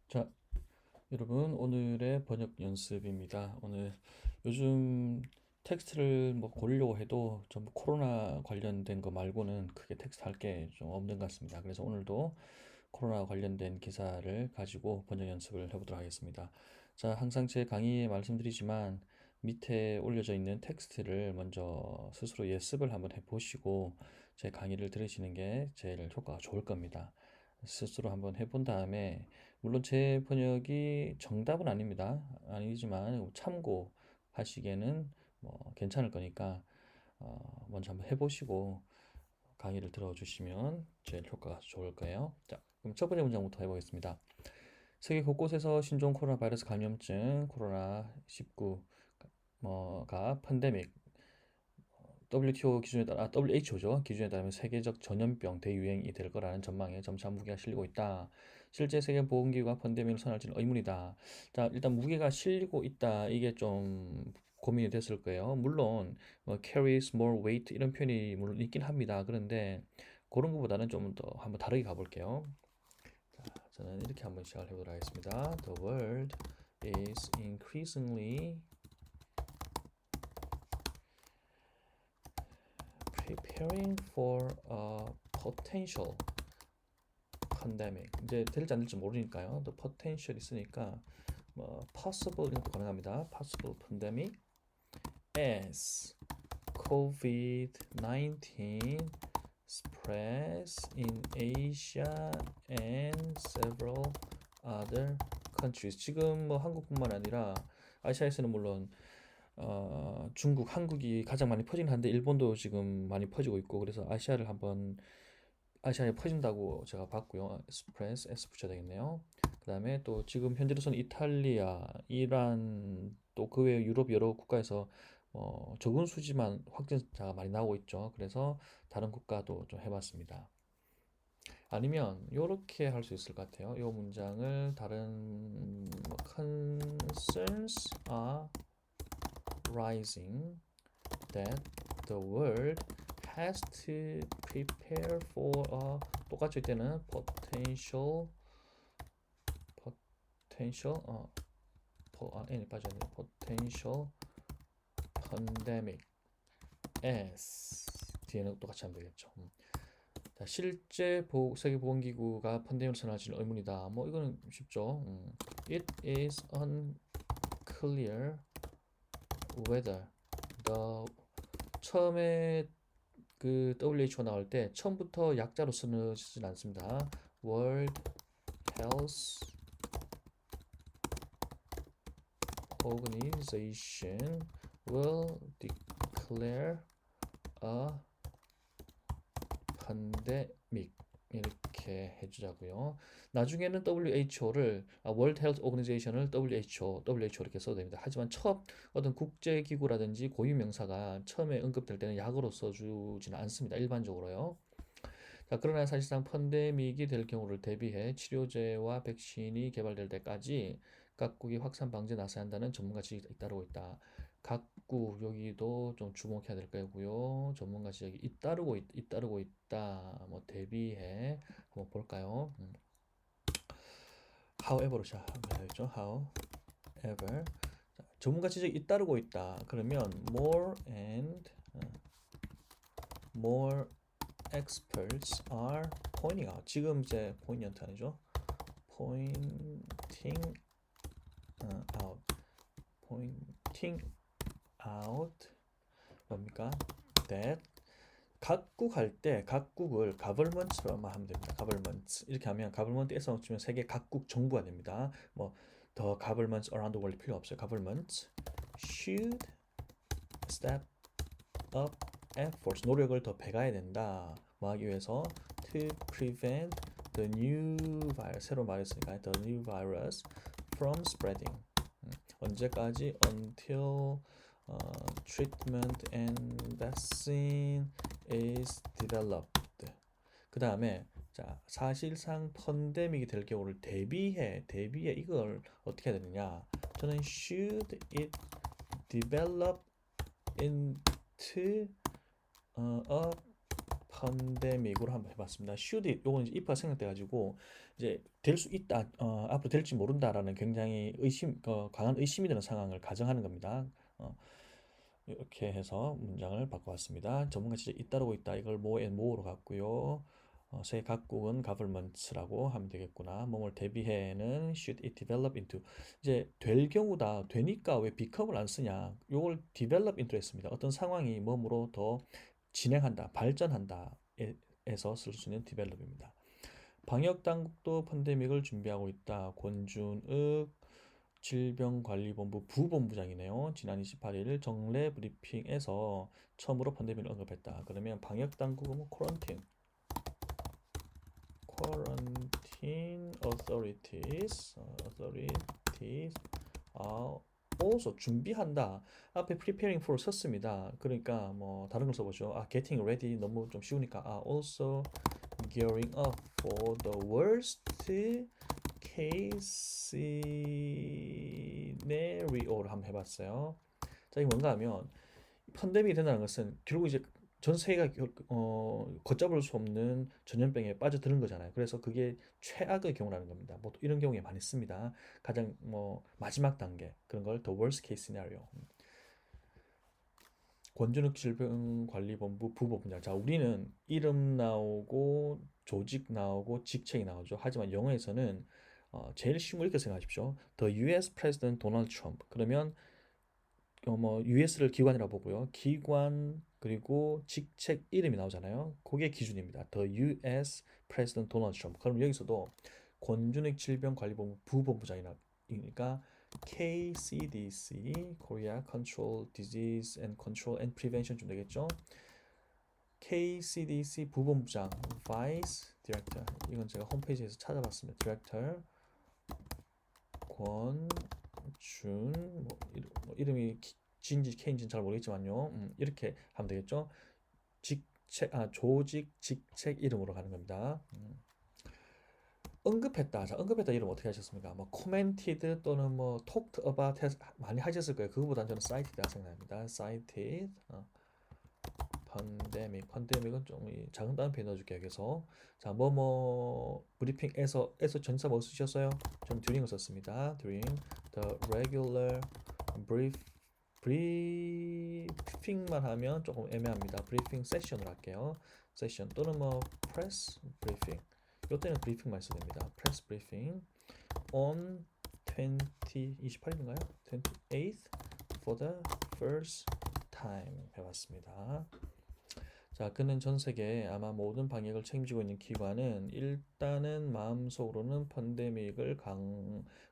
자, 여러분 오늘의 번역 연습입니다. 오늘 요즘 텍스트를 뭐 고르려고 해도 전부 코로나 관련된 거 말고는 크게 텍스트 할 게 좀 없는 것 같습니다. 그래서 오늘도 코로나 관련된 기사를 가지고 번역 연습을 해보도록 하겠습니다. 자, 항상 제 강의에 말씀드리지만 밑에 올려져 있는 텍스트를 먼저 스스로 예습을 한번 해보시고 제 강의를 들으시는 게 제일 효과가 좋을 겁니다. 스스로 한번 해본 다음에 물론 제 번역이 정답은 아닙니다. 아니지만 참고하시기에는 뭐 괜찮을 거니까 먼저 한번 해보시고 강의를 들어주시면 제일 효과가 좋을 거예요. 자, 그럼 첫 번째 문장부터 해보겠습니다. 세계 곳곳에서 신종 코로나 바이러스 감염증 코로나19가 팬데믹 WTO 기준에 따라 WHO죠. 기준에 따르면 세계적 전염병 대유행이 될 거라는 전망에 점차 무게가 실리고 있다. 실제 세계보건기구가 팬데믹을 선할지는 의문이다. 자, 일단 무게가 실리고 있다. 이게 좀 고민이 됐을 거예요. 물론 뭐 carries more weight 이런 표현이 물론 있긴 합니다. 그런데 그런 것보다는 좀 더 한번 다르게 가볼게요. 자, 저는 이렇게 한번 시작을 해보도록 하겠습니다. The world is increasingly preparing for a potential pandemic. 이제 될지 안 될지 모르니까요. The potential 있으니까 뭐 possible 이런 것도 가능합니다. Possible pandemic as COVID-19 spreads in Asia and several other countries. 지금 뭐 한국뿐만 아니라 아시아에서는 물론 중국, 한국이 가장 많이 퍼지긴 한데 일본도 지금 많이 퍼지고 있고 그래서 아시아에 퍼진다고 제가 봤고요. 스프레스 S 붙여야 되겠네요. 그 다음에 또 지금 현재로서는 이탈리아, 이란 또 그 외 유럽 여러 국가에서 적은 수지만 확진자가 많이 나오고 있죠. 그래서 다른 국가도 좀 해봤습니다. 아니면 이렇게 할 수 있을 것 같아요. 이 문장을 다른 concerns are rising that the world has to prepare for a 똑같이 때는 potential n이 빠져야 돼요. potential pandemic as 뒤에는 똑같이 하면 되겠죠. 자, 실제 세계보건기구가 팬데믹을 선언할지는 의문이다. 뭐 이거는 쉽죠. It is unclear whether the 처음에 그 WHO 나올 때 처음부터 약자로 쓰진 않습니다. World Health Organization will declare a pandemic 이렇게 해주자고요. 나중에는 WHO를 World Health Organization을 WHO 이렇게 써도 됩니다. 하지만 첫 어떤 국제기구라든지 고유 명사가 처음에 언급될 때는 약으로 써주지는 않습니다. 일반적으로요. 자, 그러나 사실상 팬데믹이 될 경우를 대비해 치료제와 백신이 개발될 때까지 각국이 확산 방지에 나서야 한다는 전문가 지적이 잇따르고 있다. 각국 여기도 좀 주목해야 될 거고요. 전문가 지적이 잇따르고 있다. 뭐 대비해 한번 볼까요? However로 시작하면 되겠죠. However 자, 전문가 지적이 잇따르고 있다. 그러면 more experts are pointing out. 지금 이제 poignant 아니죠? pointing out. pointing out 뭡니까? that 각국 할 때 각국을 governments로만 하면 됩니다. governments 이렇게 하면 government에서 붙이면 세계 각국 정부가 됩니다. 뭐 the governments around the world 필요 없어요. governments should step up efforts 노력을 더 배가해야 된다. 뭐 하기 위해서 to prevent the new virus 새로 말했으니까 the new virus from spreading 언제까지 until treatment and vaccine is developed. 그 다음에 자 사실상 펀데믹이 될 경우를 대비해 이걸 어떻게 해야 되느냐? 저는 should it develop into a 팬데믹으로 한번 해봤습니다. should 요건 이제 if가 생략돼 가지고 이제 될 수 있다, 앞으로 될지 모른다라는 굉장히 강한 의심이 드는 상황을 가정하는 겁니다. 이렇게 해서 문장을 바꿔봤습니다. 전문가 진짜 잇따르고 있다. 이걸 뭐로 갔고요. 새 각국은 governments라고 하면 되겠구나. 뭐뭘 대비해는 should it develop into. 이제 될 경우다. 되니까 왜 become을 안 쓰냐. 요걸 develop into 했습니다. 어떤 상황이 뭐뭐로 더 진행한다, 발전한다 에서 쓸 수 있는 develop입니다. 방역 당국도 팬데믹을 준비하고 있다. 권준욱 질병관리본부 부본부장이네요. 지난 28일 정례 브리핑에서 처음으로 팬데믹을 언급했다. 그러면 방역 당국은 quarantine authorities also 준비한다. 앞에 preparing for 썼습니다. 그러니까 뭐 다른 걸 써보죠. getting ready 너무 좀 쉬우니까 also gearing up for the worst case scenario를 한번 해봤어요. 자, 이게 뭔가 하면 팬데믹이 된다는 것은 결국 이제 전 세계가 걷잡을 수 없는 전염병에 빠져드는 거잖아요. 그래서 그게 최악의 경우라는 겁니다. 뭐 이런 경우에 많이 씁니다. 가장 뭐 마지막 단계 그런 걸 the worst case scenario. 권준욱 질병관리본부 부본부장. 자, 우리는 이름 나오고 조직 나오고 직책이 나오죠. 하지만 영어에서는 제일 쉬운 거 이렇게 생각하십시오. The U.S. President Donald Trump. 그러면 뭐 US를 기관이라 보고요. 기관 그리고 직책 이름이 나오잖아요. 그게 기준입니다. The U.S. President Donald Trump. 그럼 여기서도 권준익 질병관리본부 부본부장이니까 KCDC, Korea Control Disease and Control and Prevention 좀 되겠죠. KCDC 부본부장, Vice Director. 이건 제가 홈페이지에서 찾아봤습니다. Director 권준 뭐 이름이 G인지 K인지는 잘 모르겠지만요. 이렇게 하면 되겠죠. 조직 직책 이름으로 가는 겁니다. 언급했다. 자, 언급했다 이름 어떻게 하셨습니까? 뭐 commented 또는 뭐 talked about 많이 하셨을 거예요. 그거보다는 저는 cited다 생각합니다. cited. pandemic은 좀 작은 따옴표 넣어줄게요. 여기서 자, 브리핑에서 전사 뭐 쓰셨어요? 저는 during을 썼습니다. during the regular 브리핑만 하면 조금 애매합니다. 브리핑 세션으로 할게요. 세션 또는 뭐 press briefing. 이때는 브리핑만 써도 됩니다. press briefing on 28일인가요? 28th for the first time 해봤습니다. 자, 그는 전 세계 아마 모든 방역을 책임지고 있는 기관은 일단은 마음속으로는 팬데믹을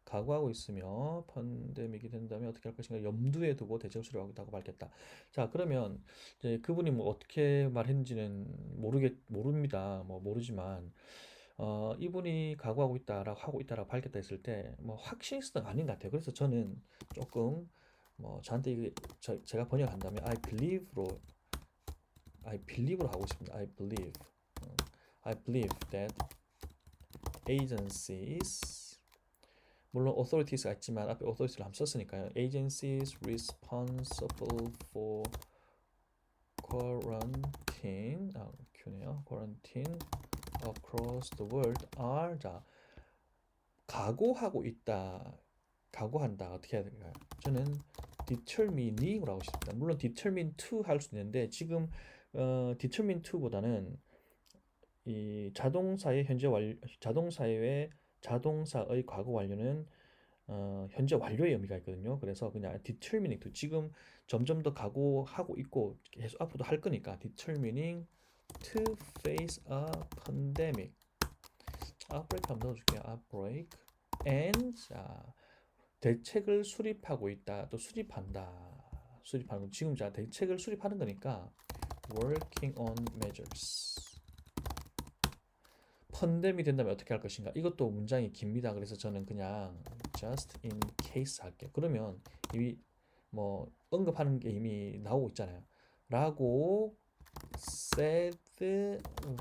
각오하고 있으며 팬데믹이 된다면 어떻게 할 것인가 염두에 두고 대책 수립하고 있다고 밝혔다. 자, 그러면 이제 그분이 뭐 어떻게 말했는지는 모릅니다. 뭐 모르지만 이분이 각오하고 있다라고 하고 있다라고 밝혔다 했을 때 뭐 확신스는 아닌 것 같아요. 그래서 저는 조금 뭐 저한테 이게 제가 번역한다면 I believe로 하고 싶습니다. I believe that agencies 물론 authorities가 있지만 앞에 authorities를 한번 썼으니까요. agencies responsible for quarantine Q네요. quarantine across the world are 자 각오하고 있다. 각오한다. 어떻게 해야 될까요? 저는 determining으로 하고 싶습니다. 물론 determine to 할 수 있는데 지금 determine to보다는 이 자동사의 과거 완료는 현재 완료의 의미가 있거든요. 그래서 그냥 determining to 지금 점점 더 각오하고 있고 계속 앞으로도 할 거니까 determining to face a pandemic. outbreak 한번 넣어줄게요. outbreak and 대책을 수립하고 있다. 또 수립하는 거. 지금 대책을 수립하는 거니까 working on measures. 펀데믹이 된다면 어떻게 할 것인가? 이것도 문장이 깁니다. 그래서 저는 그냥 just in case 할게요. 그러면 이미 뭐 언급하는 게 이미 나오고 있잖아요. 라고 said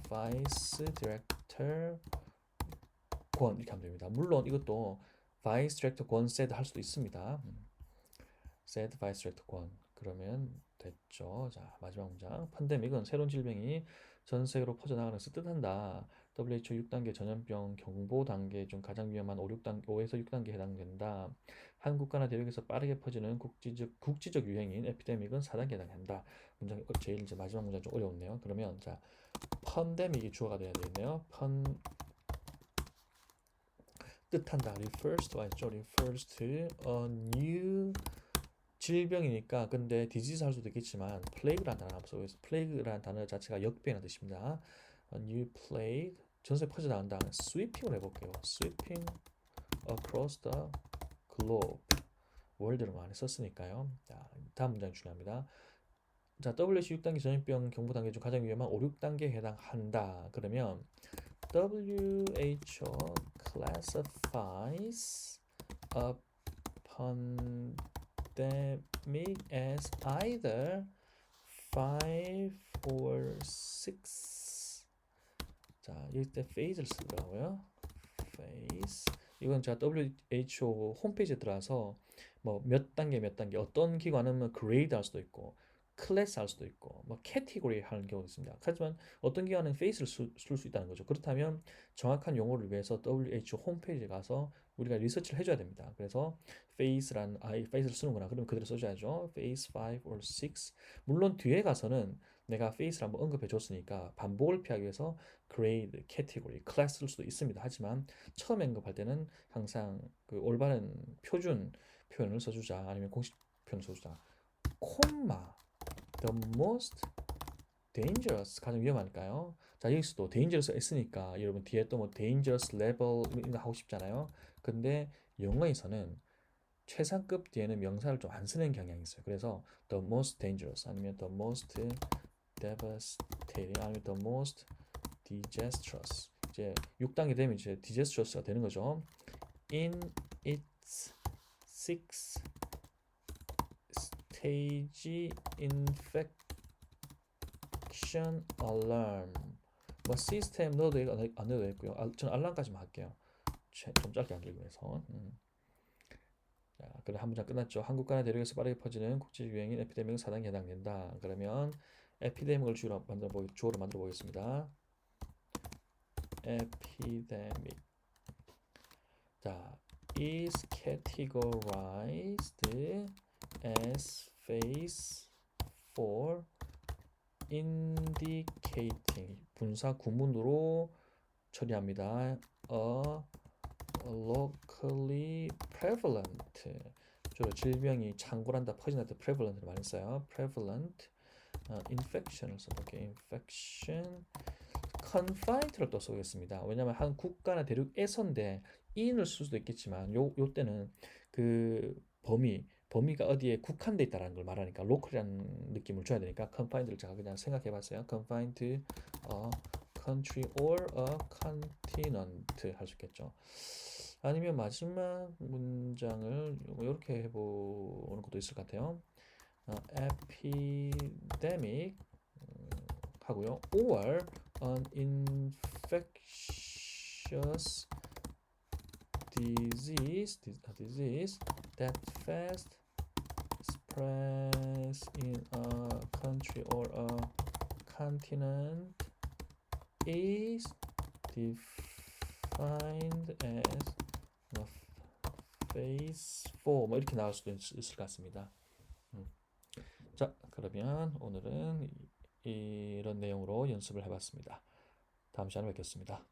vice director 권 이렇게 하면 됩니다. 물론 이것도 vice director 권 said 할 수도 있습니다. said vice director 권 그러면 됐죠. 자, 마지막 문장. 팬데믹은 새로운 질병이 전 세계로 퍼져나가는 것을 뜻한다. WHO 6단계 전염병 경보 단계 중 가장 위험한 5에서 6단계에 해당된다. 한 국가나 대륙에서 빠르게 퍼지는 국지적 유행인 에피데믹은 4단계에 해당한다. 문장 제일 이제 마지막 문장 좀 어려웠네요. 그러면 자, 펀데믹이 주어가 돼야 되겠네요. 뜻한다. refers to 있죠. refers to a new 질병이니까 근데 disease 할 수도 있겠지만 plague라는 단어 한번 써보겠습니다. plague라는 단어 자체가 역병이라는 뜻입니다. a new plague 전세 퍼져나간다. sweeping으로 해볼게요. sweeping across the globe 월드를 많이 썼으니까요. 자, 다음 문장 중요합니다. 자, WHO 6단계 전염병 경보 단계 중 가장 위험한 5, 6단계에 해당한다. 그러면 WHO classifies a pandemic as either 5 or 6. 자, 이때 phase를 쓰더라고요. phase. 이건 제가 WHO 홈페이지에 들어가서 뭐 몇 단계 어떤 기관은 뭐 grade 할 수도 있고 클래스 할 수도 있고 뭐 캐티고리 하는 경우도 있습니다. 하지만 어떤 기관은 페이스를 쓸 수 있다는 거죠. 그렇다면 정확한 용어를 위해서 WHO 홈페이지에 가서 우리가 리서치를 해줘야 됩니다. 그래서 페이스란 페이스를 쓰는구나. 그러면 그대로 써줘야죠. 페이스 5 or 6. 물론 뒤에 가서는 내가 페이스를 한번 언급해 줬으니까 반복을 피하기 위해서 grade, category, class 쓸 수도 있습니다. 하지만 처음 언급할 때는 항상 그 올바른 표준 표현을 써주자. 아니면 공식 표현을 써주자. 콤마 the most dangerous 가장 위험하니까요. 자, 여기서도 dangerous 했으니까 여러분 뒤에 또 뭐 dangerous level 이거 하고 싶잖아요. 근데 영어에서는 최상급 뒤에는 명사를 좀 안 쓰는 경향이 있어요. 그래서 the most dangerous 아니면 the most devastating 아니면 the most disastrous 이제 6단계 되면 이제 disastrous가 되는 거죠. In its six stage infection alarm 뭐 시스템 넣어도 되고 안 넣어도 되고요. 저는 알람까지만 할게요. 좀 짧게 안 들기 위해서. 자, 그래 한 문장 끝났죠. 한국 간의 대륙에서 빠르게 퍼지는 국제 유행인 에피데믹은 4단계에 해당된다. 그러면 에피데믹을 주어로 만들어 보겠습니다. epidemic. 자, is categorized as phase 4 indicating 분사 구문으로 처리합니다. locally prevalent 주로 질병이 창궐한다 퍼진다 prevalent를 많이 써요. prevalent infection을 써볼게요. infection confined를 또 쓰겠습니다. 왜냐하면 한 국가나 대륙에서인데 in을 쓸 수도 있겠지만 요 때는 그 범위가 어디에 국한돼 있다라는 걸 말하니까 local이라는 느낌을 줘야 되니까 confined를 제가 그냥 생각해봤어요. confined a country or a continent 할 수 있겠죠. 아니면 마지막 문장을 이렇게 해보는 것도 있을 것 같아요. epidemic 하고요. or an infectious disease that fast spreads in a country or a continent is defined as phase 4 뭐 이렇게 나올 수도 있을 것 같습니다. 자, 그러면 오늘은 이런 내용으로 연습을 해봤습니다. 다음 시간에 뵙겠습니다.